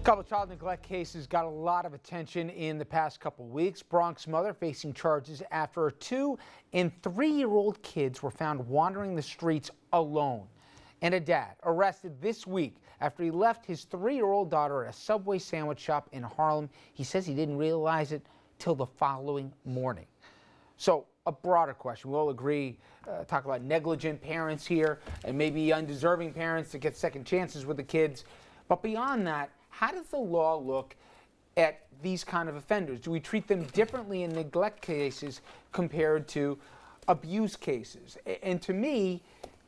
Couple of child neglect cases got a lot of attention in the past couple weeks. Bronx mother facing charges after her 2- and 3-year-old kids were found wandering the streets alone. And a dad arrested this week after he left his 3-year-old daughter at a Subway sandwich shop in Harlem. He says he didn't realize it till the following morning. So a broader question. We all agree, talk about negligent parents here and maybe undeserving parents that get second chances with the kids. But beyond that, how does the law look at these kind of offenders? Do we treat them differently in neglect cases compared to abuse cases? And to me,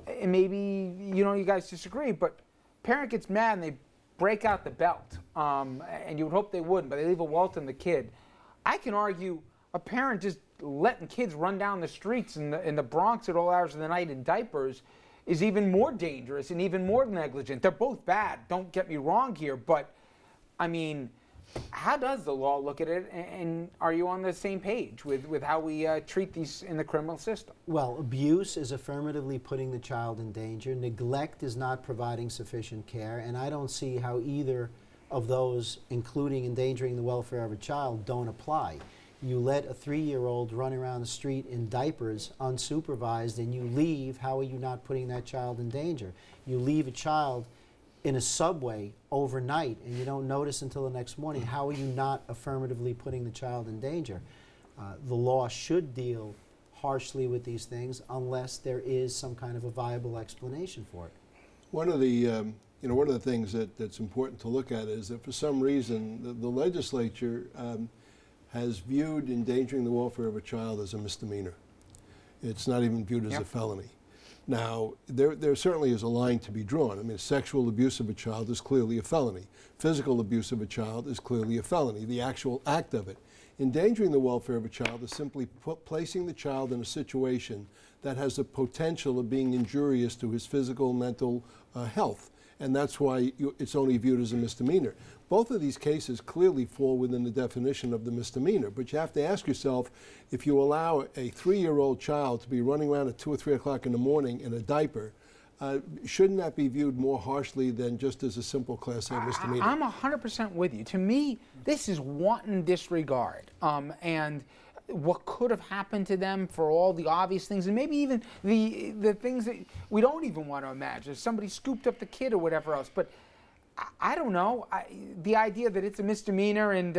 and maybe you guys disagree, but parent gets mad and they break out the belt, and you would hope they wouldn't, but they leave a welt on the kid. I can argue a parent just letting kids run down the streets in the Bronx at all hours of the night in diapers is even more dangerous and even more negligent. They're both bad, don't get me wrong here, but I mean, how does the law look at it, and are you on the same page with how we treat these in the criminal system? Well, abuse is affirmatively putting the child in danger. Neglect is not providing sufficient care, and I don't see how either of those, including endangering the welfare of a child, don't apply. You let a 3-year-old run around the street in diapers unsupervised and you leave, how are you not putting that child in danger? You leave a child in a subway overnight and you don't notice until the next morning, how are you not affirmatively putting the child in danger? The law should deal harshly with these things unless there is some kind of a viable explanation for it. One of the one of the things that's important to look at is that for some reason the legislature has viewed endangering the welfare of a child as a misdemeanor. It's not even viewed as a felony. Now, there certainly is a line to be drawn. I mean, sexual abuse of a child is clearly a felony. Physical abuse of a child is clearly a felony, the actual act of it. Endangering the welfare of a child is simply placing the child in a situation that has the potential of being injurious to his physical, mental health. And that's why it's only viewed as a misdemeanor. Both of these cases clearly fall within the definition of the misdemeanor, but you have to ask yourself, if you allow a 3-year-old child to be running around at 2 or 3 o'clock in the morning in a diaper, shouldn't that be viewed more harshly than just as a simple Class A misdemeanor? I'm 100% with you. To me, this is wanton disregard. And what could have happened to them for all the obvious things, and maybe even the things that we don't even want to imagine. If somebody scooped up the kid or whatever else. But I don't know. The idea that it's a misdemeanor and,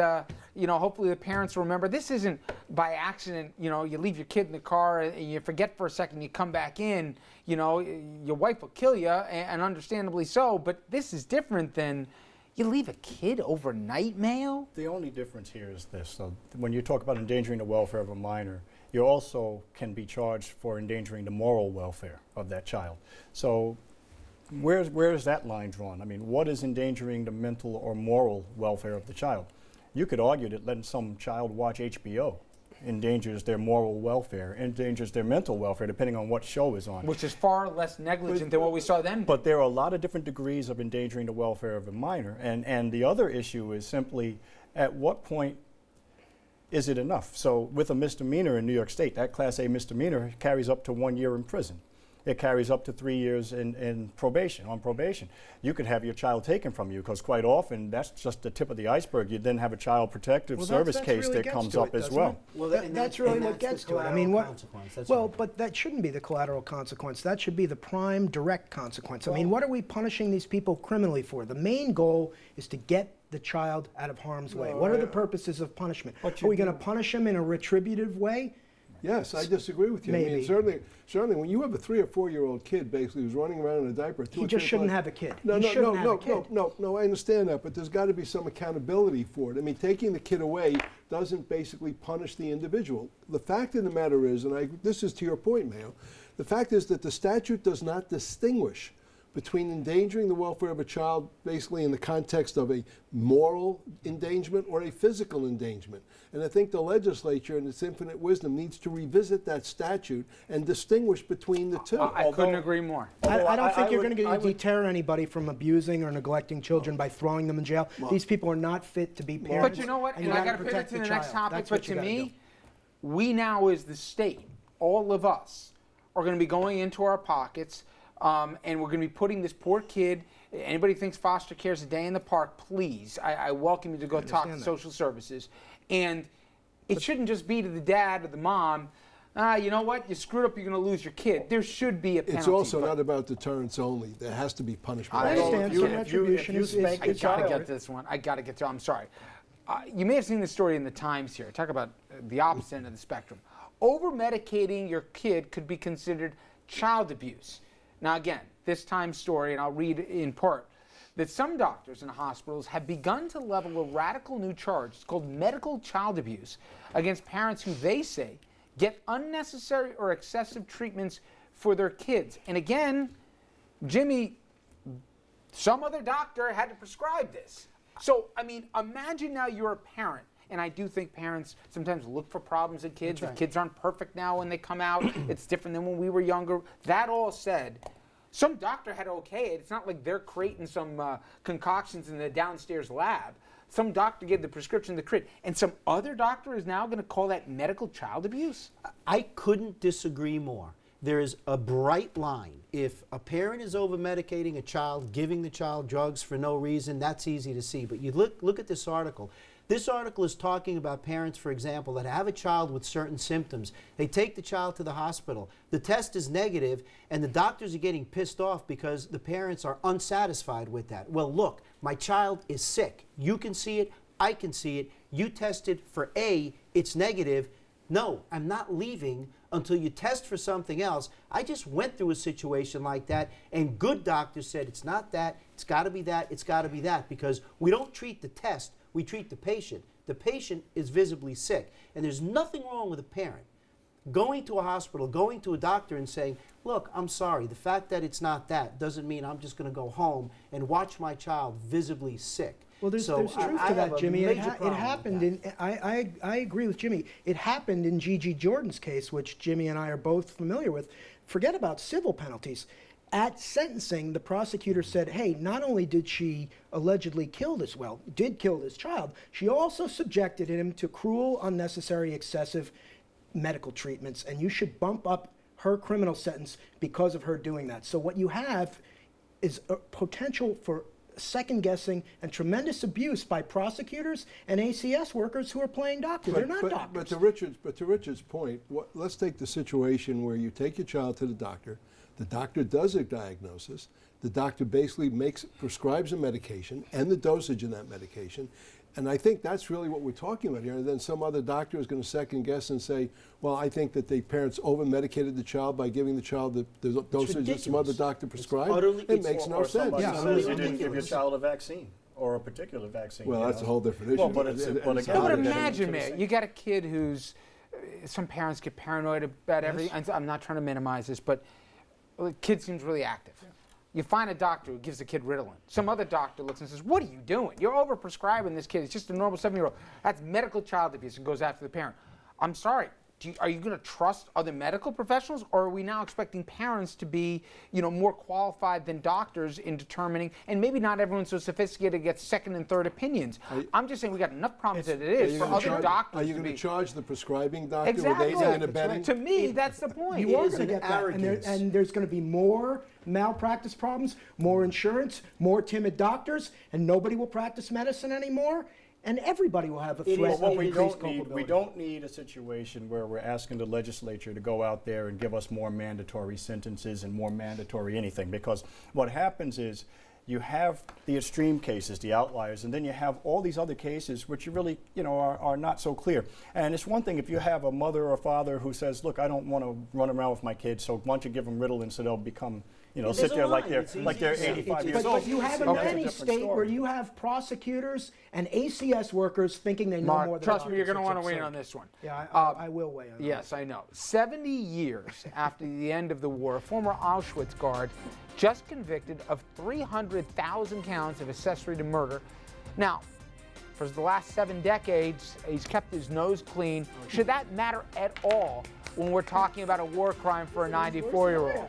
hopefully the parents remember, this isn't by accident, you leave your kid in the car and you forget for a second, you come back in, your wife will kill you, and understandably so. But this is different than you leave a kid overnight, Mayo? The only difference here is this. So when you talk about endangering the welfare of a minor, you also can be charged for endangering the moral welfare of that child. So where is that line drawn? I mean, what is endangering the mental or moral welfare of the child? You could argue that letting some child watch HBO endangers their moral welfare, endangers their mental welfare, depending on what show is on. Which is far less negligent than what we saw then. But there are a lot of different degrees of endangering the welfare of a minor. And the other issue is simply, at what point is it enough? So with a misdemeanor in New York State, that Class A misdemeanor carries up to 1 year in prison. It carries up to 3 years on probation. You could have your child taken from you, because quite often that's just the tip of the iceberg. You then have a child protective service case really that comes up as well. Well, that's really what gets to it. I mean, but that shouldn't be the collateral consequence. That should be the prime direct consequence. I mean, what are we punishing these people criminally for? The main goal is to get the child out of harm's way. What are the purposes of punishment? Are we going to punish them in a retributive way? Yes, I disagree with you. Maybe. I mean, certainly, when you have a 3 or 4-year-old kid basically who's running around in a diaper, he just shouldn't have a kid. No, I understand that, but there's got to be some accountability for it. I mean, taking the kid away doesn't basically punish the individual. The fact of the matter is, and this is to your point, Mayo, the fact is that the statute does not distinguish between endangering the welfare of a child basically in the context of a moral endangerment or a physical endangerment. And I think the legislature, in its infinite wisdom, needs to revisit that statute and distinguish between the two. I couldn't agree more. I don't think you're going to deter anybody from abusing or neglecting children by throwing them in jail. These people are not fit to be parents. But you know what? And I got to pivot to the next topic. But to me, we now as the state, all of us, are going to be going into our pockets and we're going to be putting this poor kid. Anybody thinks foster care is a day in the park, please. I welcome you to go talk to that. social services. And it shouldn't just be to the dad or the mom. You know what? You screwed up, you're going to lose your kid. There should be a penalty. It's also but not about deterrence only. There has to be punishment. I Well, understand if you- some if you- retribution if you is spank I your gotta child- get to this one. I gotta get to. I'm sorry. You may have seen this story in the Times here. Talk about the opposite end of the spectrum. Over medicating your kid could be considered child abuse. Now, again, this Times story, and I'll read in part, that some doctors and hospitals have begun to level a radical new charge. It's called medical child abuse against parents who they say get unnecessary or excessive treatments for their kids. And again, Jimmy, some other doctor had to prescribe this. So, I mean, imagine now you're a parent, and I do think parents sometimes look for problems in kids. That's right. Kids aren't perfect now when they come out. It's different than when we were younger. That all said, some doctor had to okay it. It's not like they're creating some concoctions in the downstairs lab. Some doctor gave the prescription to the kid, and some other doctor is now going to call that medical child abuse? I couldn't disagree more. There is a bright line. If a parent is over-medicating a child, giving the child drugs for no reason, that's easy to see. But you look at this article. This article is talking about parents, for example, that have a child with certain symptoms. They take the child to the hospital. The test is negative, and the doctors are getting pissed off because the parents are unsatisfied with that. Well, look, my child is sick. You can see it. I can see it. You tested for A. It's negative. No, I'm not leaving until you test for something else. I just went through a situation like that, and good doctors said it's not that, it's got to be that, it's got to be that, because we don't treat the test, we treat the patient. The patient is visibly sick, and there's nothing wrong with a parent going to a hospital, going to a doctor and saying, look, I'm sorry, the fact that it's not that doesn't mean I'm just going to go home and watch my child visibly sick. Well, there's So truth I to have that, a Jimmy. major It problem with happened that. in. I agree with Jimmy. It happened in Gigi Jordan's case, which Jimmy and I are both familiar with. Forget about civil penalties. At sentencing, the prosecutor said, "Hey, not only did she allegedly kill this child, she also subjected him to cruel, unnecessary, excessive medical treatments, and you should bump up her criminal sentence because of her doing that." So what you have is a potential for second guessing and tremendous abuse by prosecutors and ACS workers who are playing doctor. They're not doctors. But to Richard's point, let's take the situation where you take your child to the doctor does a diagnosis, the doctor basically prescribes a medication and the dosage in that medication. And I think that's really what we're talking about here. And then some other doctor is going to second guess and say, well, I think that the parents over-medicated the child by giving the child the dosage that some other ridiculous. doctor prescribed. utterly- It makes no Or sense. somebody Yeah, says utterly you didn't give your ridiculous. child a vaccine or a particular vaccine. Well, you that's know. a whole different issue. Well, but it's, And- but and again, No, but somebody- imagine, man, you got a kid who's, some parents get paranoid about everything. And I'm not trying to minimize this, but the kid seems really active. You find a doctor who gives the kid Ritalin. Some other doctor looks and says, what are you doing? You're over-prescribing this kid. It's just a normal 7-year-old. That's medical child abuse and goes after the parent. I'm sorry. Are you going to trust other medical professionals, or are we now expecting parents to be, more qualified than doctors in determining? And maybe not everyone's so sophisticated to get second and third opinions. I'm just saying we got enough problems as it Are is you for gonna other charge- doctors Are you to going be. to charge the prescribing doctor Exactly. with aiding and abetting? To me, that's the point. You are is going to an get that, arrogance. and there's going to be more malpractice problems, more insurance, more timid doctors, and nobody will practice medicine anymore, and everybody will have a It threat is- of What we increased don't need, we culpability. don't need a situation where we're asking the legislature to go out there and give us more mandatory sentences and more mandatory anything. Because what happens is you have the extreme cases, the outliers, and then you have all these other cases which you really, are not so clear. And it's one thing if you have a mother or father who says, look, I don't want to run around with my kids, so why don't you give them Ritalin so they'll become, There's sit a there like line. they're It's easy like they're to see. 85 years It's- old. But you have That's in a any different state where story. you have prosecutors and ACS workers thinking they know more Mark, than trust me, you're doctors. going to It's want to weigh in absurd. on this one. Yeah, I will weigh in on Yes, I know. 70 years after the end of the war, a former Auschwitz guard just convicted of 300,000 counts of accessory to murder. Now, for the last 7 decades, he's kept his nose clean. Should that matter at all when we're talking about a war crime for a 94-year-old?